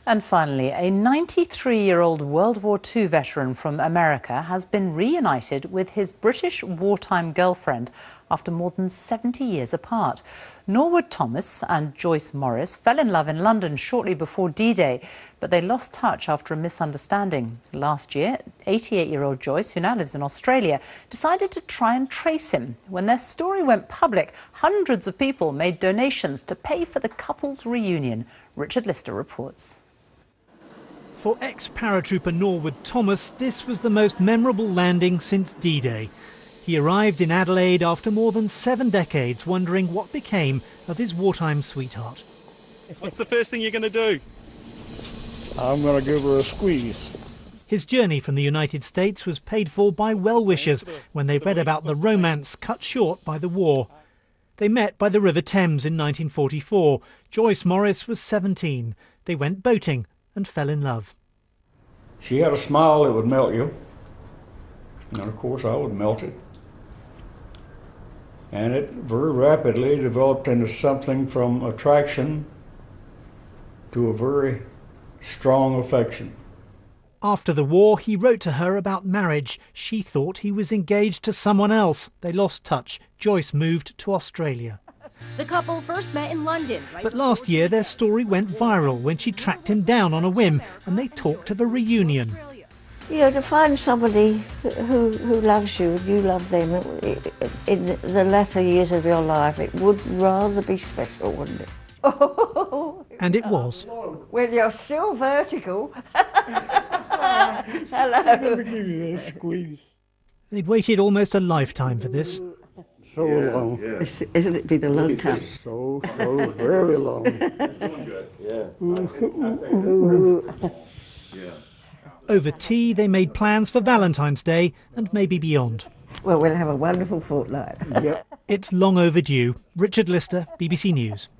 And finally, a 93-year-old World War II veteran from America has been reunited with his British wartime girlfriend after more than 70 years apart. Norwood Thomas and Joyce Morris fell in love in London shortly before D-Day, but they lost touch after a misunderstanding. Last year, 88-year-old Joyce, who now lives in Australia, decided to try and trace him. When their story went public, hundreds of people made donations to pay for the couple's reunion. Richard Lister reports. For ex-paratrooper Norwood Thomas, this was the most memorable landing since D-Day. He arrived in Adelaide after more than 7 decades, wondering what became of his wartime sweetheart. What's the first thing you're going to do? I'm going to give her a squeeze. His journey from the United States was paid for by well-wishers when they read about the romance cut short by the war. They met by the River Thames in 1944. Joyce Morris was 17. They went boating and fell in love. She had a smile that would melt you, and of course I would melt it. And it very rapidly developed into something from attraction to a very strong affection. After the war, he wrote to her about marriage. She thought he was engaged to someone else. They lost touch. Joyce moved to Australia. The couple first met in London. But last year, their story went viral when she tracked him down on a whim and they talked of a reunion. You know, to find somebody who loves you and you love them in the latter years of your life, it would rather be special, wouldn't it? And it was. When you're still vertical. Hello. Give you a squeeze. They'd waited almost a lifetime for this. So long. Yeah. Isn't it been a long time? So very long. Over tea, they made plans for Valentine's Day and maybe beyond. Well, we'll have a wonderful fortnight. It's long overdue. Richard Lister, BBC News.